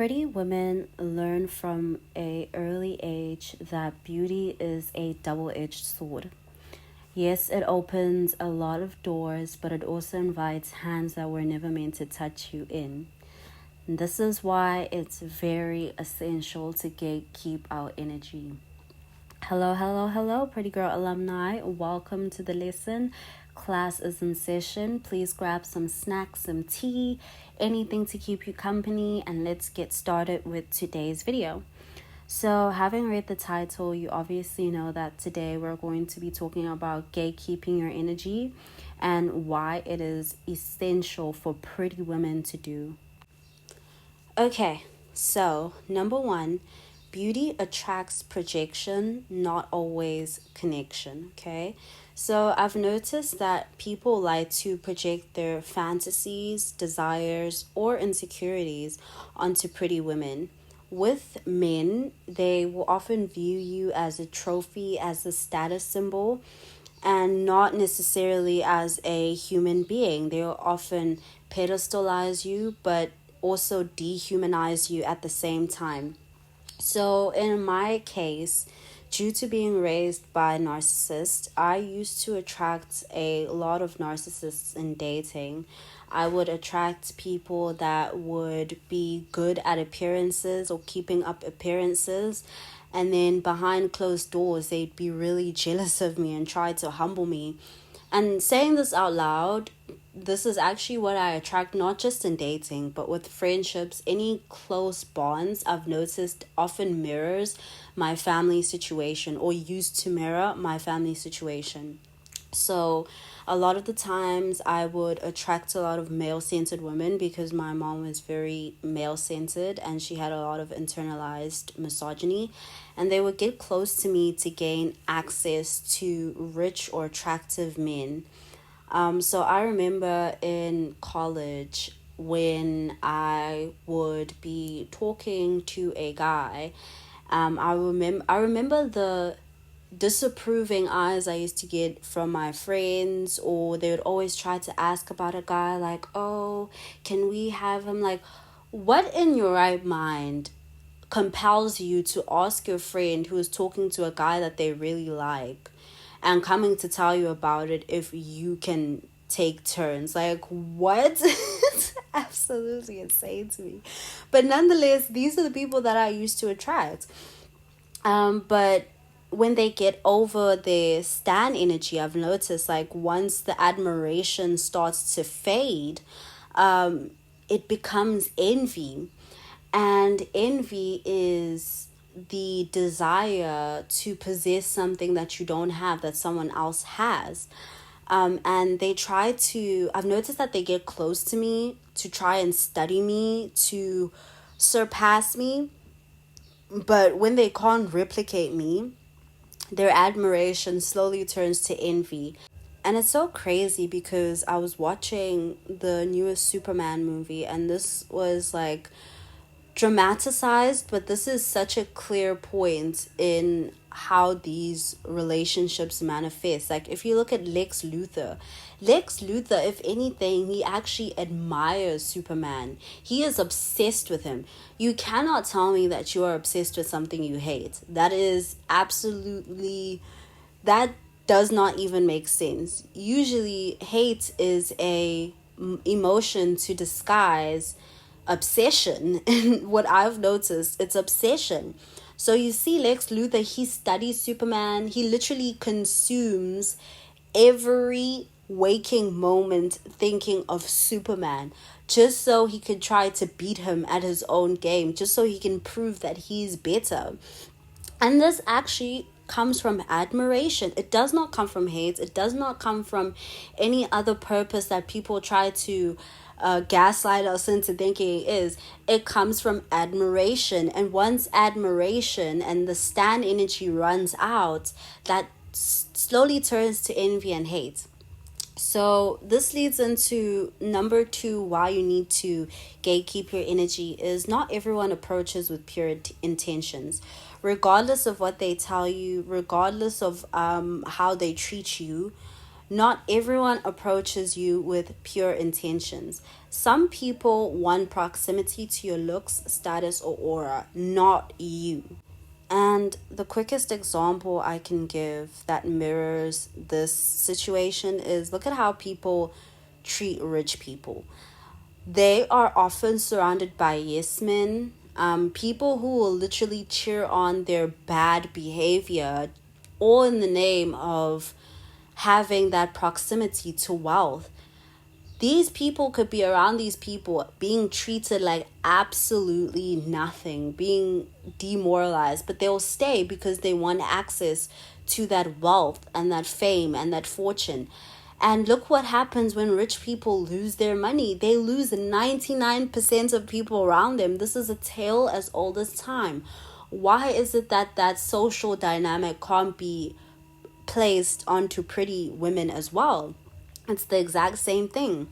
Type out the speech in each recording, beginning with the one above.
Pretty women learn from a early age that beauty is a double-edged sword. Yes, it opens a lot of doors, but it also invites hands that were never meant to touch you in. This is why it's very essential to gatekeep our energy. Hello, hello, hello, Pretty Girl Alumni. Welcome to the lesson. Class is in session. Please grab some snacks, some tea, anything to keep you company, and let's get started with today's video. So, having read the title, you obviously know that today we're going to be talking about gatekeeping your energy and why it is essential for pretty women to do. Okay, so number one, beauty attracts projection, not always connection. Okay, so I've noticed that people like to project their fantasies, desires, or insecurities onto pretty women. With men, they will often view you as a trophy, as a status symbol, and not necessarily as a human being. They'll often pedestalize you, but also dehumanize you at the same time. So, in my case, due to being raised by narcissists, I used to attract a lot of narcissists in dating. I would attract people that would be good at appearances or keeping up appearances. And then behind closed doors, they'd be really jealous of me and try to humble me. And saying this out loud, this is actually what I attract, not just in dating, but with friendships. Any close bonds I've noticed often mirrors my family situation or used to mirror my family situation. So, a lot of the times I would attract a lot of male centered women because my mom was very male centered and she had a lot of internalized misogyny. And they would get close to me to gain access to rich or attractive men. So I remember in college when I would be talking to a guy. I remember the disapproving eyes I used to get from my friends, or they would always try to ask about a guy, like, oh, can we have him? Like, what in your right mind compels you to ask your friend who is talking to a guy that they really like and coming to tell you about it if you can take turns? Like, what? It's absolutely insane to me. But nonetheless, these are the people that I used to attract. But when they get over their stan energy, I've noticed, like, once the admiration starts to fade, it becomes envy. And envy is the desire to possess something that you don't have, that someone else has. And they try to, I've noticed that they get close to me to try and study me, to surpass me. But when they can't replicate me, their admiration slowly turns to envy. And it's so crazy because I was watching the newest Superman movie, and this was like dramatized, but this is such a clear point in how these relationships manifest. Like, if you look at Lex Luthor, if anything, he actually admires Superman. He is obsessed with him. You cannot tell me that you are obsessed with something you hate. That is absolutely, that does not even make sense. Usually hate is a emotion to disguise obsession. And what I've noticed, it's obsession. So you see Lex Luthor, he studies Superman. He literally consumes every waking moment thinking of Superman, just so he could try to beat him at his own game, just so he can prove that he's better. And this actually comes from admiration. It does not come from hate. It does not come from any other purpose that people try to gaslight us into thinking it is. It comes from admiration. And once admiration and the stan energy runs out, that slowly turns to envy and hate. So this leads into number two, why you need to gatekeep your energy is not everyone approaches with pure intentions. Regardless of what they tell you, regardless of how they treat you, Not everyone approaches you with pure intentions. Some people want proximity to your looks, status, or aura, not you. And the quickest example I can give that mirrors this situation is, look at how people treat rich people. They are often surrounded by yes men, people who will literally cheer on their bad behavior, all in the name of having that proximity to wealth. These people could be around these people being treated like absolutely nothing, being demoralized, but they'll stay because they want access to that wealth and that fame and that fortune. And look what happens when rich people lose their money. They lose 99% of people around them. This is a tale as old as time. Why is it that that social dynamic can't be placed onto pretty women as well? It's the exact same thing.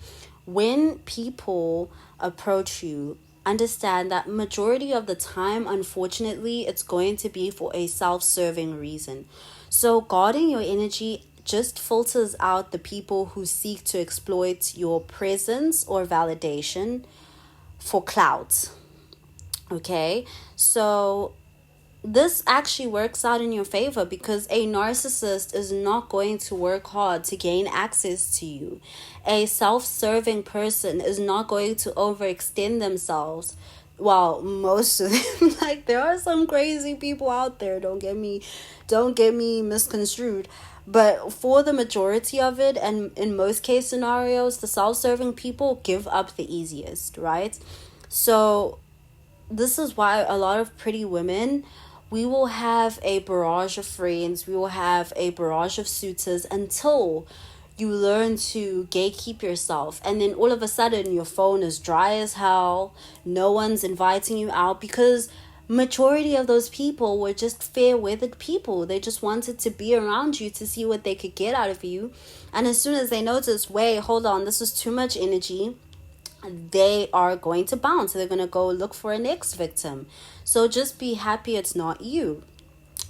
When people approach you, understand that majority of the time, unfortunately, it's going to be for a self-serving reason. So guarding your energy just filters out the people who seek to exploit your presence or validation for clout. Okay? So this actually works out in your favor, because a narcissist is not going to work hard to gain access to you. A self-serving person is not going to overextend themselves. Well, most of them, like, there are some crazy people out there, don't get me misconstrued, but for the majority of it, and in most case scenarios, the self-serving people give up the easiest, right? So this is why a lot of pretty women, we will have a barrage of friends, we will have a barrage of suitors until you learn to gatekeep yourself. And then all of a sudden your phone is dry as hell, no one's inviting you out, because majority of those people were just fair-weathered people. They just wanted to be around you to see what they could get out of you. And as soon as they notice, wait, hold on, this is too much energy, they are going to bounce. They're going to go look for a next victim. So just be happy it's not you.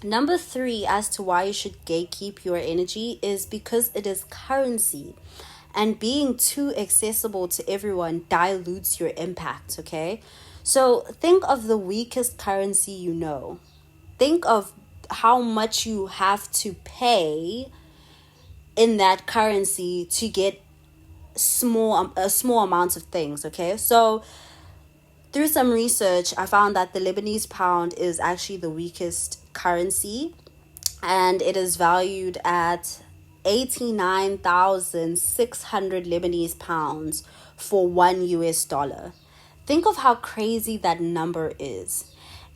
Number 3, as to why you should gatekeep your energy, is because it is currency. And being too accessible to everyone dilutes your impact, okay? So think of the weakest currency you know. Think of how much you have to pay in that currency to get small amounts of things. Okay, so through some research, I found that the Lebanese pound is actually the weakest currency, and it is valued at 89,600 Lebanese pounds for $1. Think of how crazy that number is.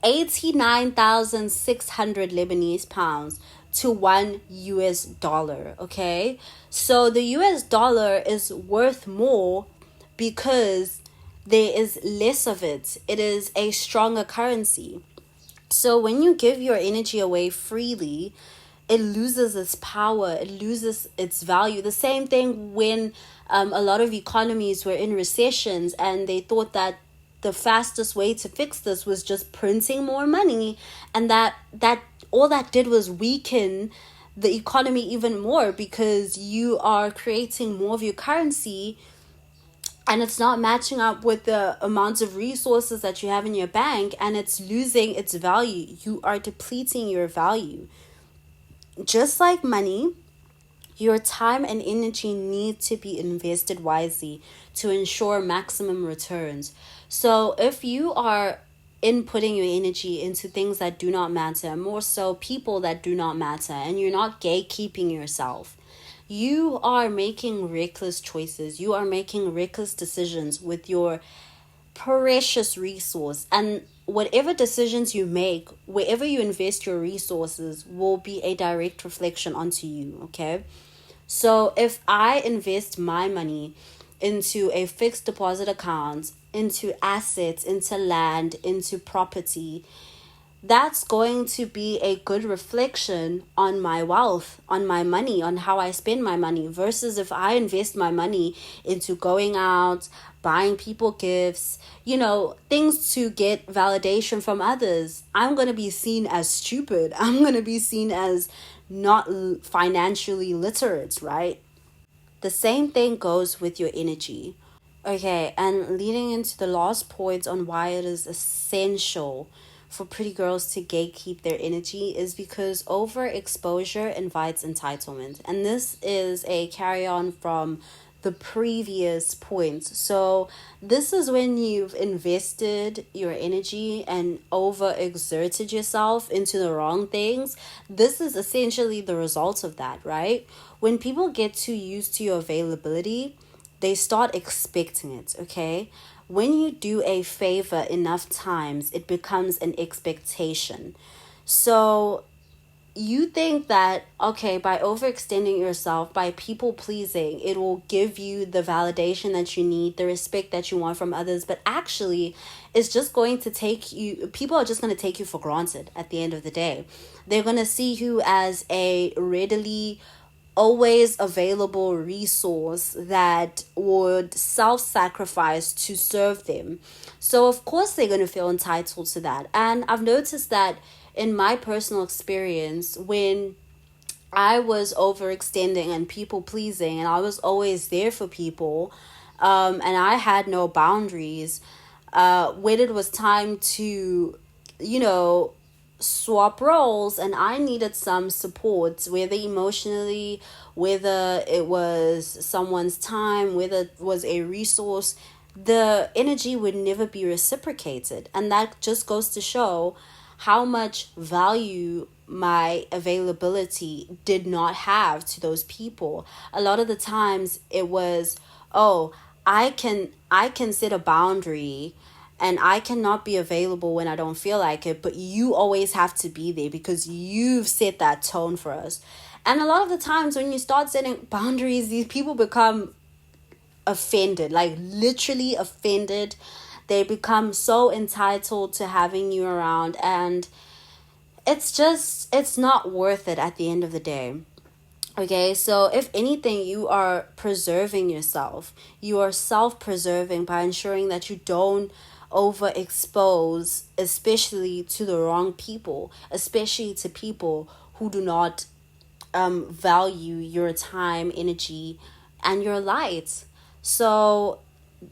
89,600 Lebanese pounds to $1, okay? So the US dollar is worth more because there is less of it. It is a stronger currency. So when you give your energy away freely, it loses its power, it loses its value. The same thing when a lot of economies were in recessions and they thought that the fastest way to fix this was just printing more money, and that all that did was weaken the economy even more, because you are creating more of your currency and it's not matching up with the amounts of resources that you have in your bank, and it's losing its value. You are depleting your value. Just like money, your time and energy need to be invested wisely to ensure maximum returns. So if you are inputting your energy into things that do not matter, more so people that do not matter, and you're not gatekeeping yourself, you are making reckless choices. You are making reckless decisions with your precious resource. And whatever decisions you make, wherever you invest your resources, will be a direct reflection onto you, okay? So if I invest my money into a fixed deposit account, into assets, into land, into property, that's going to be a good reflection on my wealth, on my money, on how I spend my money, versus if I invest my money into going out, buying people gifts, things to get validation from others. I'm going to be seen as stupid. I'm going to be seen as not financially literate, right? The same thing goes with your energy. Okay, and leading into the last point on why it is essential for pretty girls to gatekeep their energy is because overexposure invites entitlement. And this is a carry on from the previous point. So, this is when you've invested your energy and overexerted yourself into the wrong things. This is essentially the result of that, right? When people get too used to your availability, they start expecting it, okay? When you do a favor enough times, it becomes an expectation. So you think that, okay, by overextending yourself, by people pleasing, it will give you the validation that you need, the respect that you want from others. But actually, it's just going to take you, people are just going to take you for granted at the end of the day. They're going to see you as a readily always available resource that would self-sacrifice to serve them. So of course they're going to feel entitled to that. And I've noticed that in my personal experience, when I was overextending and people pleasing and I was always there for people, and I had no boundaries, when it was time to, you know, swap roles and I needed some support, whether emotionally, whether it was someone's time, whether it was a resource, the energy would never be reciprocated. And that just goes to show how much value my availability did not have to those people. A lot of the times it was, oh, I can set a boundary and I cannot be available when I don't feel like it, but you always have to be there because you've set that tone for us. And a lot of the times when you start setting boundaries, these people become offended, like literally offended. They become so entitled to having you around, and it's not worth it at the end of the day. Okay, so if anything, you are preserving yourself. You are self-preserving by ensuring that you don't overexpose, especially to the wrong people, especially to people who do not value your time, energy, and your light. So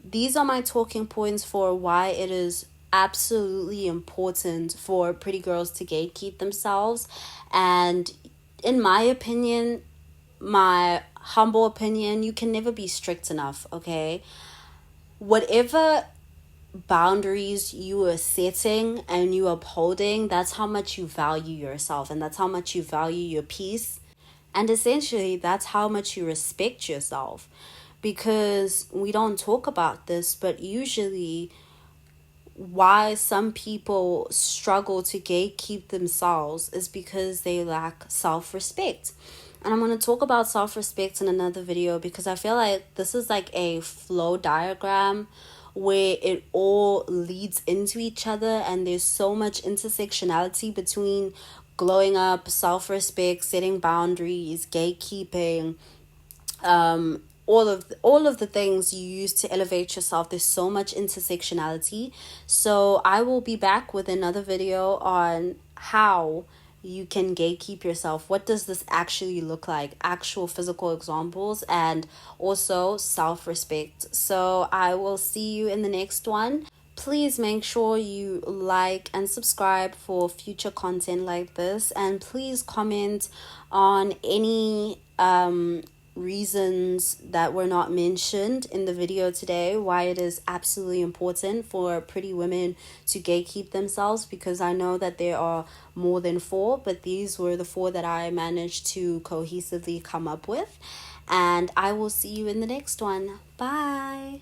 these are my talking points for why it is absolutely important for pretty girls to gatekeep themselves. And in my opinion, my humble opinion, you can never be strict enough, okay? Whatever boundaries you are setting and you upholding, that's how much you value yourself and that's how much you value your peace. And essentially, that's how much you respect yourself. Because we don't talk about this, but usually why some people struggle to gatekeep themselves is because they lack self-respect. And I'm going to talk about self-respect in another video because I feel like this is like a flow diagram where it all leads into each other and there's so much intersectionality between glowing up, self-respect, setting boundaries, gatekeeping, all of the things you use to elevate yourself. There's so much intersectionality. So I will be back with another video on how you can gatekeep yourself. What does this actually look like? Actual physical examples and also self-respect. So I will see you in the next one. Please make sure you like and subscribe for future content like this, and please comment on any reasons that were not mentioned in the video today, why it is absolutely important for pretty women to gatekeep themselves, because I know that there are more than 4, but these were the 4 that I managed to cohesively come up with. And I will see you in the next one. Bye.